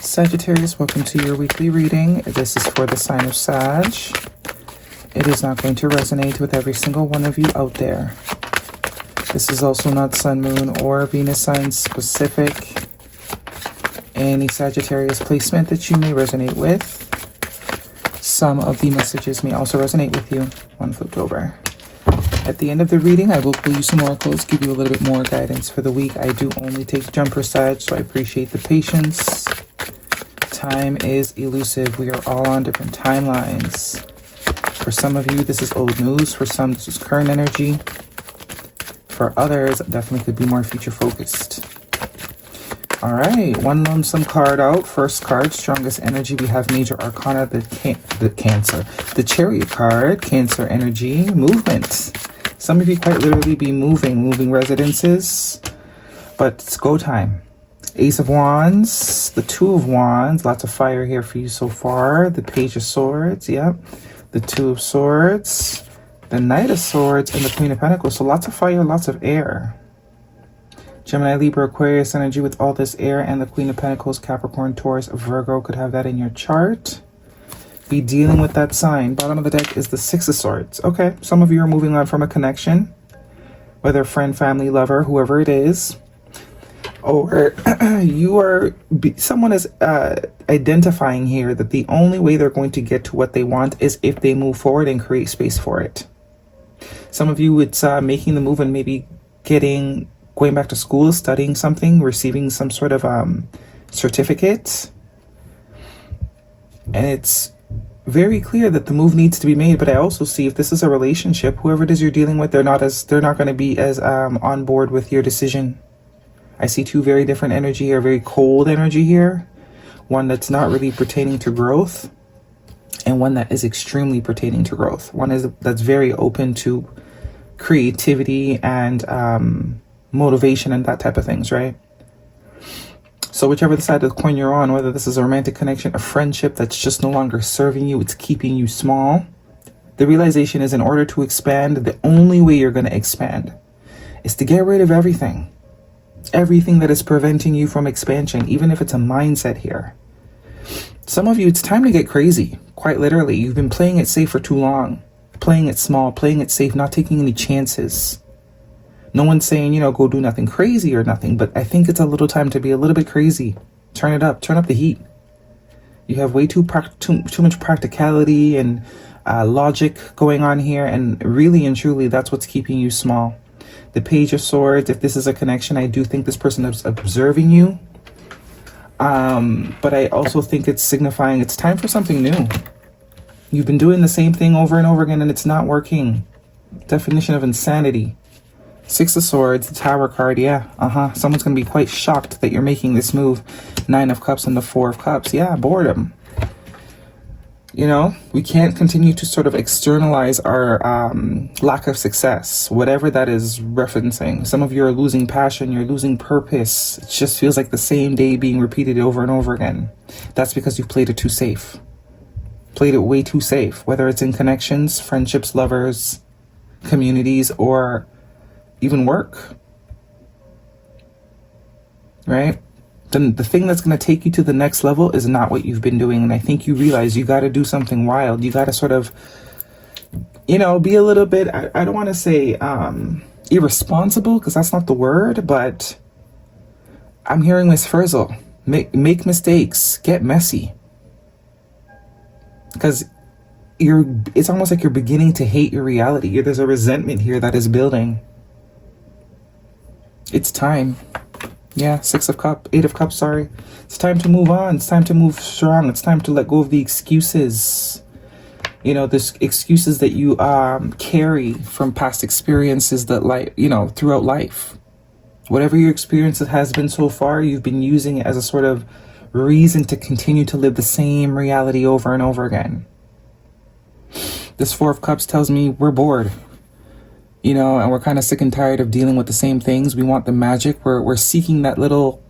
Sagittarius, welcome to your weekly reading. This is for the sign of Sag. It is not going to resonate with every single one of you out there. This is also not Sun, Moon, or Venus sign specific. Any Sagittarius placement that you may resonate with. Some of the messages may also resonate with you. One flipped over. At the end of the reading, I will pull you some oracles, give you a little bit more guidance for the week. I do only take jumper Sag, so I appreciate the patience. Time is elusive. We are all on different timelines. For some of you, this is old news. For some, this is current energy. For others, definitely could be more future focused. All right, one lump sum card out. First card, strongest energy. We have major arcana, the Chariot card, Cancer energy, movement. Some of you quite literally be moving residences, but it's go time. Ace of Wands, the Two of Wands, lots of fire here for you so far. The Page of Swords, yep. The Two of Swords, the Knight of Swords, and the Queen of Pentacles. So lots of fire, lots of air. Gemini, Libra, Aquarius energy with all this air and the Queen of Pentacles, Capricorn, Taurus, Virgo could have that in your chart. Be dealing with that sign. Bottom of the deck is the Six of Swords. Okay, some of you are moving on from a connection, whether friend, family, lover, whoever it is. Or someone is identifying here that the only way they're going to get to what they want is if they move forward and create space for it. Some of you, it's making the move and maybe going back to school, studying something, receiving some sort of certificate. And it's very clear that the move needs to be made. But I also see, if this is a relationship, whoever it is you're dealing with, they're not going to be as on board with your decision. I see two very different energy here, very cold energy here. One that's not really pertaining to growth, and one that is extremely pertaining to growth. One that's very open to creativity and motivation and that type of things, right? So whichever side of the coin you're on, whether this is a romantic connection, a friendship that's just no longer serving you, it's keeping you small. The realization is, in order to expand, the only way you're going to expand is to get rid of everything. Everything that is preventing you from expansion, even if it's a mindset here. Some of you, it's time to get crazy. Quite literally, you've been playing it safe for too long. Playing it small, playing it safe, not taking any chances. No one's saying, go do nothing crazy or nothing, but I think it's a little time to be a little bit crazy. Turn it up, turn up the heat. You have way too much practicality and logic going on here, and really and truly, that's what's keeping you small. The Page of Swords, if this is a connection, I do think this person is observing you. But I also think it's signifying it's time for something new. You've been doing the same thing over and over again, and it's not working. Definition of insanity. Six of Swords, the Tower card, yeah, Someone's going to be quite shocked that you're making this move. Nine of Cups and the Four of Cups, yeah, boredom. We can't continue to sort of externalize our lack of success, whatever that is referencing. Some of you are losing passion, you're losing purpose. It just feels like the same day being repeated over and over again. That's because you've played it too safe. Played it way too safe, whether it's in connections, friendships, lovers, communities, or even work. Right? Then the thing that's going to take you to the next level is not what you've been doing. And I think you realize you got to do something wild. You got to sort of, be a little bit, I don't want to say irresponsible, because that's not the word, but I'm hearing Miss Frizzle. Make mistakes, get messy. Because it's almost like you're beginning to hate your reality. There's a resentment here that is building. It's time. Yeah, Eight of Cups, sorry. It's time to move on. It's time to move strong. It's time to let go of the excuses. There's excuses that you carry from past experiences that, throughout life. Whatever your experience has been so far, you've been using it as a sort of reason to continue to live the same reality over and over again. This Four of Cups tells me we're bored. And we're kind of sick and tired of dealing with the same things. We want the magic. We're seeking that little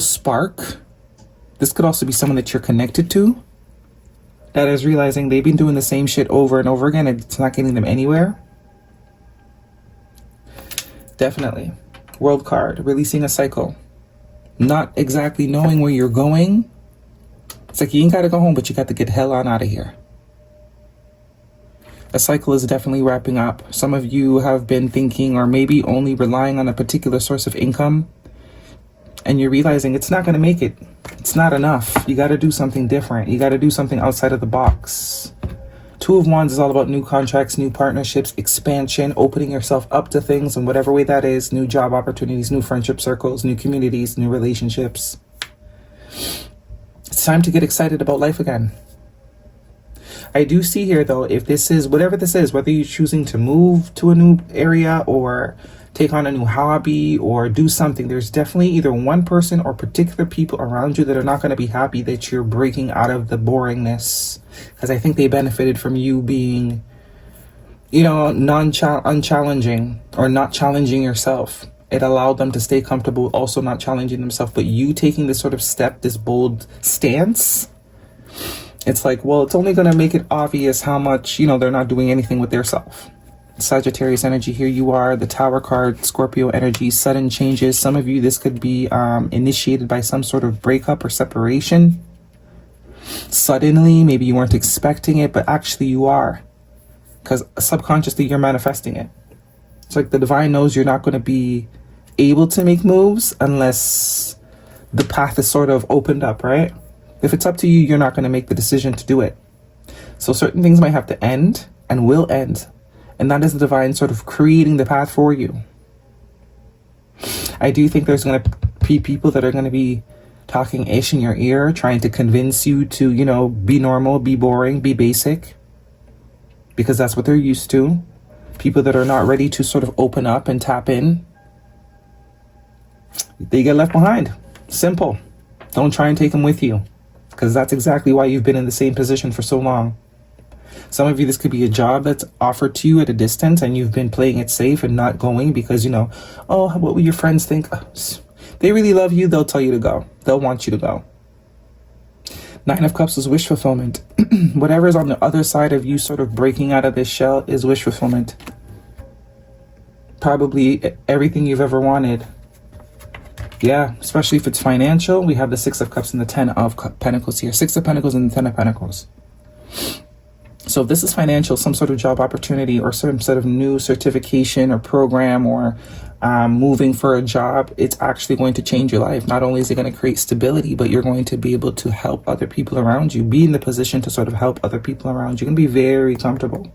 spark. This could also be someone that you're connected to that is realizing they've been doing the same shit over and over again, and it's not getting them anywhere. Definitely. World card, releasing a cycle. not exactly knowing where you're going. It's like you ain't got to go home, but you got to get the hell on out of here. A cycle is definitely wrapping up. Some of you have been thinking or maybe only relying on a particular source of income, and you're realizing it's not going to make it. It's not enough. You got to do something different. You got to do something outside of the box. Two of Wands is all about new contracts, new partnerships, expansion, opening yourself up to things in whatever way that is, new job opportunities, new friendship circles, new communities, new relationships. It's time to get excited about life again. I do see here, though, if this is, whatever this is, whether you're choosing to move to a new area or take on a new hobby or do something, there's definitely either one person or particular people around you that are not going to be happy that you're breaking out of the boringness. Because I think they benefited from you being, you know, unchallenging or not challenging yourself. It allowed them to stay comfortable, also not challenging themselves. But you taking this sort of step, this bold stance, it's like, well, it's only going to make it obvious how much, you know, they're not doing anything with their self. Sagittarius energy, here you are, the Tower card, Scorpio energy, sudden changes. Some of you, this could be initiated by some sort of breakup or separation. Suddenly, maybe you weren't expecting it, but actually you are. Because subconsciously, you're manifesting it. It's like the divine knows you're not going to be able to make moves unless the path is sort of opened up, right? If it's up to you, you're not going to make the decision to do it. So certain things might have to end and will end. And that is the divine sort of creating the path for you. I do think there's going to be people that are going to be talking ish in your ear, trying to convince you to, you know, be normal, be boring, be basic. Because that's what they're used to. People that are not ready to sort of open up and tap in, they get left behind. Simple. Don't try and take them with you. Because that's exactly why you've been in the same position for so long. Some of you, this could be a job that's offered to you at a distance and you've been playing it safe and not going because, you know, oh, what will your friends think? They really love you. They'll tell you to go. They'll want you to go. Nine of Cups is wish fulfillment. Whatever is on the other side of you sort of breaking out of this shell is wish fulfillment. Probably everything you've ever wanted. Yeah, especially if it's financial. We have the Six of Cups and the Ten of Pentacles here. Six of Pentacles and the Ten of Pentacles. So if this is financial, some sort of job opportunity or some sort of new certification or program or moving for a job, it's actually going to change your life. Not only is it going to create stability, but you're going to be able to help other people around you, be in the position to sort of help other people around you. You're going to be very comfortable,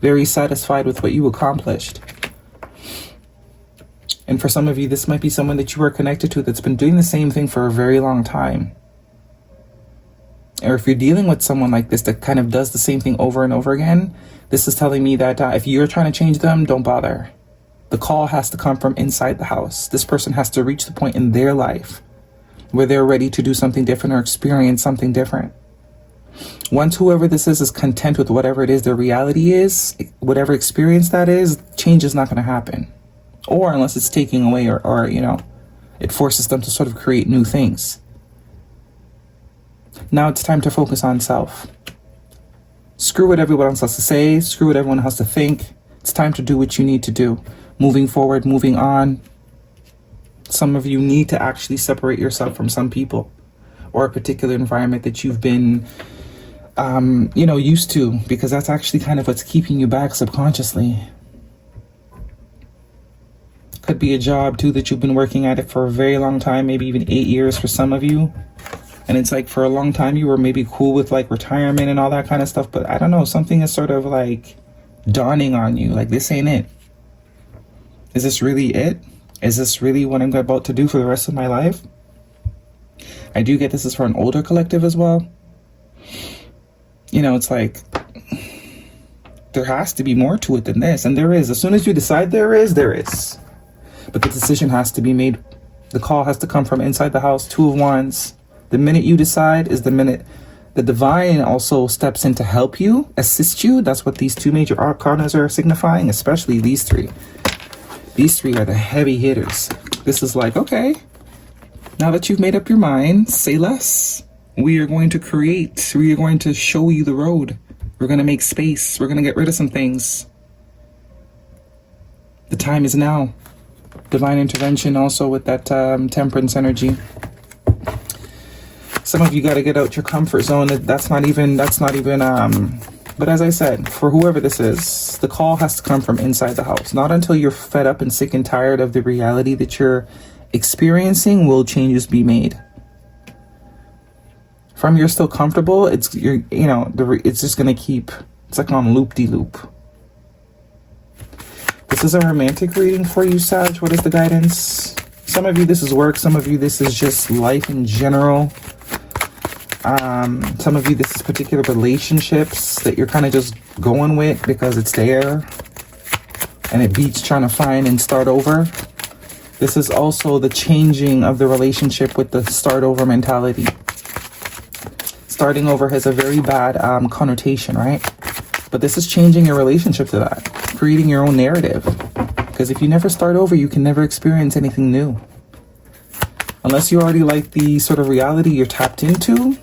very satisfied with what you accomplished. And for some of you, this might be someone that you are connected to that's been doing the same thing for a very long time. Or if you're dealing with someone like this that kind of does the same thing over and over again, this is telling me that if you're trying to change them, don't bother. The call has to come from inside the house. This person has to reach the point in their life where they're ready to do something different or experience something different. Once whoever this is content with whatever it is their reality is, whatever experience that is, change is not going to happen. Or unless it's taking away or you know, it forces them to sort of create new things. Now it's time to focus on self. Screw what everyone else has to say. Screw what everyone has to think. It's time to do what you need to do. Moving forward, moving on. Some of you need to actually separate yourself from some people or a particular environment that you've been, you know, used to, because that's actually kind of what's keeping you back subconsciously. Could be a job too that you've been working at it for a very long time, maybe even 8 years for some of you. And it's like for a long time you were maybe cool with like retirement and all that kind of stuff, but I don't know, something is sort of like dawning on you, like this ain't it. Is this really it? Is this really what I'm about to do for the rest of my life? I do get this is for an older collective as well. You know, it's like there has to be more to it than this, and there is. As soon as you decide there is. But the decision has to be made. The call has to come from inside the house. Two of Wands. The minute you decide is the minute the divine also steps in to help you, assist you. That's what these two major arcanas are signifying, especially these three. These three are the heavy hitters. This is like, okay, now that you've made up your mind, say less. We are going to create. We are going to show you the road. We're going to make space. We're going to get rid of some things. The time is now. Divine intervention also with that temperance energy. Some of you got to get out your comfort zone. That's not even, but as I said, for whoever this is, the call has to come from inside the house. Not until you're fed up and sick and tired of the reality that you're experiencing will changes be made. From you're still comfortable, it's just going to keep, it's like on loop-de-loop. This is a romantic reading for you, Sag. What is the guidance? Some of you, this is work. Some of you, this is just life in general. Some of you, this is particular relationships that you're kind of just going with because it's there and it beats trying to find and start over. This is also the changing of the relationship with the start over mentality. Starting over has a very bad connotation, right? But this is changing your relationship to that, creating your own narrative. Because if you never start over, you can never experience anything new. Unless you already like the sort of reality you're tapped into,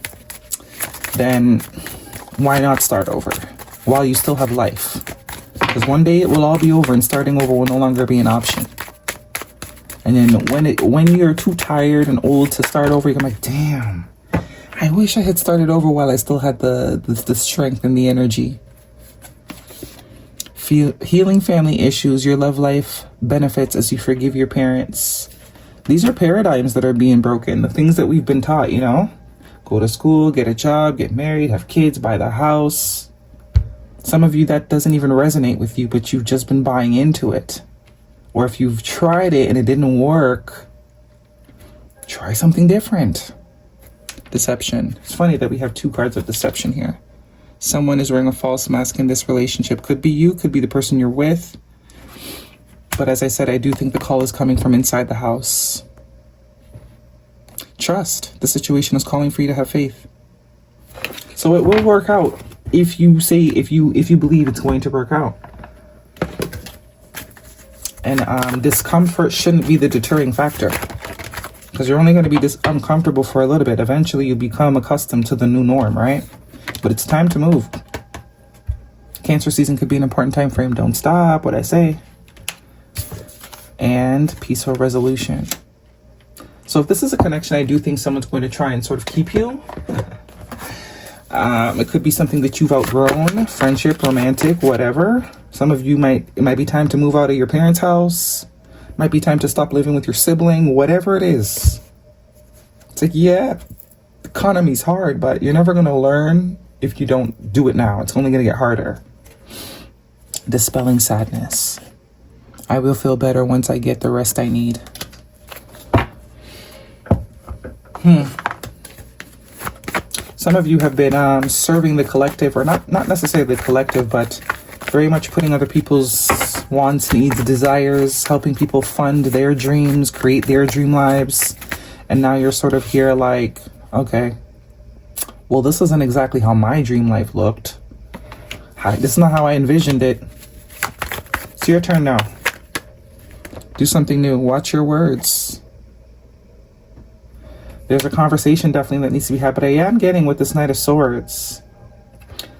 then why not start over while you still have life? Because one day it will all be over and starting over will no longer be an option. And then when you're too tired and old to start over, you're like, damn, I wish I had started over while I still had the strength and the energy. Healing family issues, your love life benefits as you forgive your parents. These are paradigms that are being broken. The things that we've been taught, go to school, get a job, get married, have kids, buy the house. Some of you, that doesn't even resonate with you, but you've just been buying into it. Or if you've tried it and it didn't work, try something different. Deception. It's funny that we have two cards of deception here. Someone is wearing a false mask in this relationship. Could be you, could be the person you're with. But as I said, I do think the call is coming from inside the house. Trust. The situation is calling for you to have faith. So it will work out if you believe it's going to work out. And discomfort shouldn't be the deterring factor. Because you're only going to be this uncomfortable for a little bit. Eventually you become accustomed to the new norm, right? But it's time to move. Cancer season could be an important time frame. Don't stop what I say. And peaceful resolution. So if this is a connection, I do think someone's going to try and sort of keep you. It could be something that you've outgrown, friendship, romantic, whatever. Some of you it might be time to move out of your parents' house. Might be time to stop living with your sibling, whatever it is. It's like, yeah, the economy's hard, but you're never going to learn if you don't do it now. It's only going to get harder. Dispelling sadness. I will feel better once I get the rest I need. Some of you have been serving the collective, or not necessarily the collective, but very much putting other people's wants, needs, desires, helping people fund their dreams, create their dream lives. And now you're sort of here like, okay, well, this isn't exactly how my dream life looked. This is not how I envisioned it. It's your turn now. Do something new. Watch your words. There's a conversation definitely that needs to be had, but I am getting with this Knight of Swords.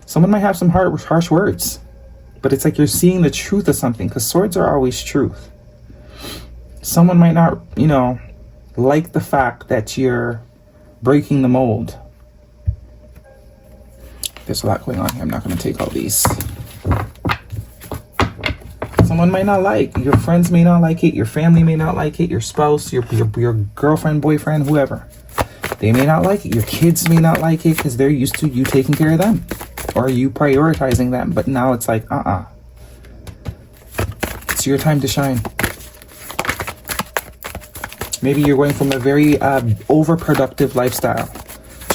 Someone might have some harsh words, but it's like you're seeing the truth of something, because swords are always truth. Someone might not, like the fact that you're breaking the mold. There's a lot going on here. I'm not going to take all these. Someone might not like, your friends may not like it, your family may not like it, your spouse, your girlfriend, boyfriend, whoever. They may not like it. Your kids may not like it because they're used to you taking care of them or you prioritizing them. But now it's like, it's your time to shine. Maybe you're going from a very overproductive lifestyle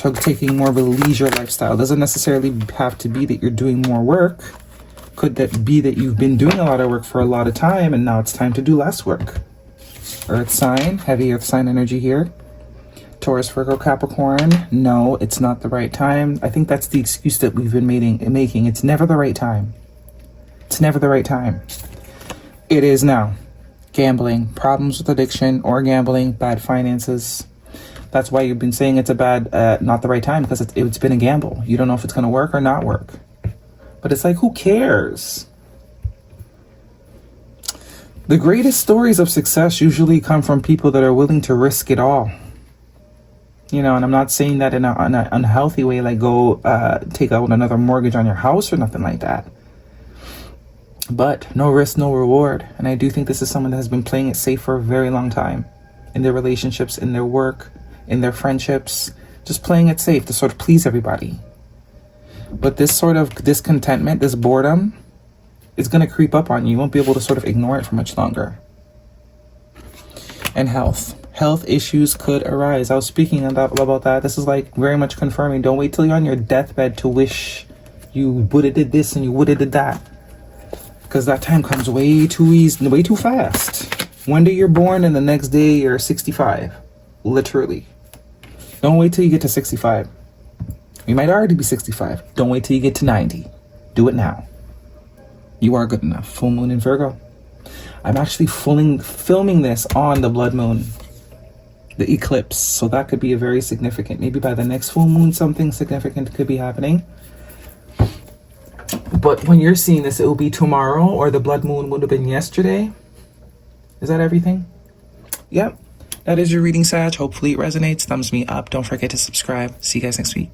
to taking more of a leisure lifestyle. Doesn't necessarily have to be that you're doing more work. Could that be that you've been doing a lot of work for a lot of time and now it's time to do less work? Earth sign, heavy earth sign energy here. Taurus, Virgo, Capricorn. No, it's not the right time. I think that's the excuse that we've been making. It's never the right time. It's never the right time. It is now. Gambling, problems with addiction or gambling, bad finances. That's why you've been saying it's a bad, not the right time, because it's been a gamble. You don't know if it's going to work or not work. But it's like, who cares? The greatest stories of success usually come from people that are willing to risk it all. You know, and I'm not saying that in an unhealthy way, like go take out another mortgage on your house or nothing like that. But no risk, no reward. And I do think this is someone that has been playing it safe for a very long time. In their relationships, in their work, in their friendships. Just playing it safe to sort of please everybody. But this sort of discontentment, this boredom, is going to creep up on you. You won't be able to sort of ignore it for much longer. And health. Health issues could arise. I was speaking about that. This is like very much confirming. Don't wait till you're on your deathbed to wish you would have did this and you would have did that. Because that time comes way too easy, way too fast. One day you're born and the next day you're 65. Literally. Don't wait till you get to 65. You might already be 65. Don't wait till you get to 90. Do it now. You are good enough. Full moon in Virgo. I'm actually filming this on the blood moon, the eclipse. So that could be a very significant, maybe by the next full moon, something significant could be happening. But when you're seeing this, it will be tomorrow, or the blood moon would have been yesterday. Is that everything? Yep. That is your reading, Sag. Hopefully it resonates. Thumbs me up. Don't forget to subscribe. See you guys next week.